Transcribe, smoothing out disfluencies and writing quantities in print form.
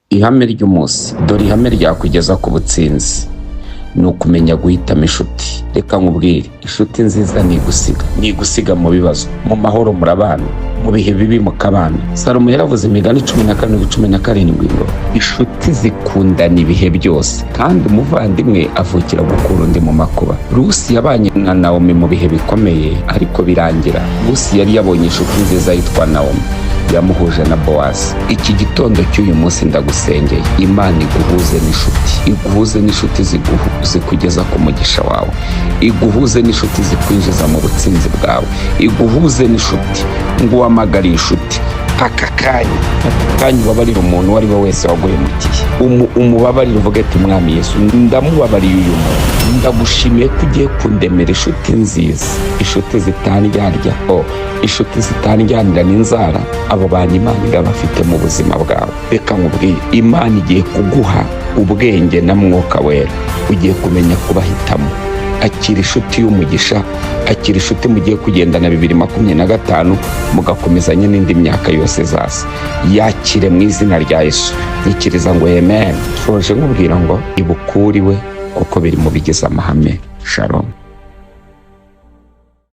Ihame ry'umunsi, dore ihame ryakugeza ku butsinzi ni ukumenya guhitamo inshuti. Reka nkubwire, inshuti nziza ntigusiga mu bibazo, mu mahoro murabana, mu bihe bibi mukabana. Salomo yaravuze imigani 17:17 ngo inshuti zikundana ibihe byose, kandi umuvandimwe avukira gukura undi mu makuba. Rusi yabanye na Nawomi mu bihe bikomeye, ariko birangira. Rusi yari yabonye inshuti nziza yitwa Nawomi, yamuhuje na Bowazi. Iki gitondo cy'uyu munsi ndagusengeye, Imana iguhuze n'inshuti zikugeza ku mugisha wawe, iguhuze n'inshuti zikwinjiza mu butsinzi bwawe, iguhuze n'inshuti ngo uhamagare inshuti aka kanya ubabarira umuntu uwo ari we wese waguhemukiye, umubabarire uvuge ati mwami Yesu ndamubabariye uyu muntu, ndagushimiye ko ugiye kundemera inshuti nziza, inshuti zitandyarya, inshuti zitanjyanira n'inzara. Abo bantu Imana irabafite mu buzima bwawe. Reka nkubwire, Imana igiye kuguha ubwenge na mwuka wera, ugiye kumenya kubahitamo. Akira inshuti y'umugisha, akira inshuti mugiye kugendana 2025 mugakomezanya n'indi myaka yose zaza. Yakire mu izina rya Yesu. Nikiriza ngo amen. Shoje nkubwira ngo ibukuriwe kuko biri mu bigize amahame. Shalom.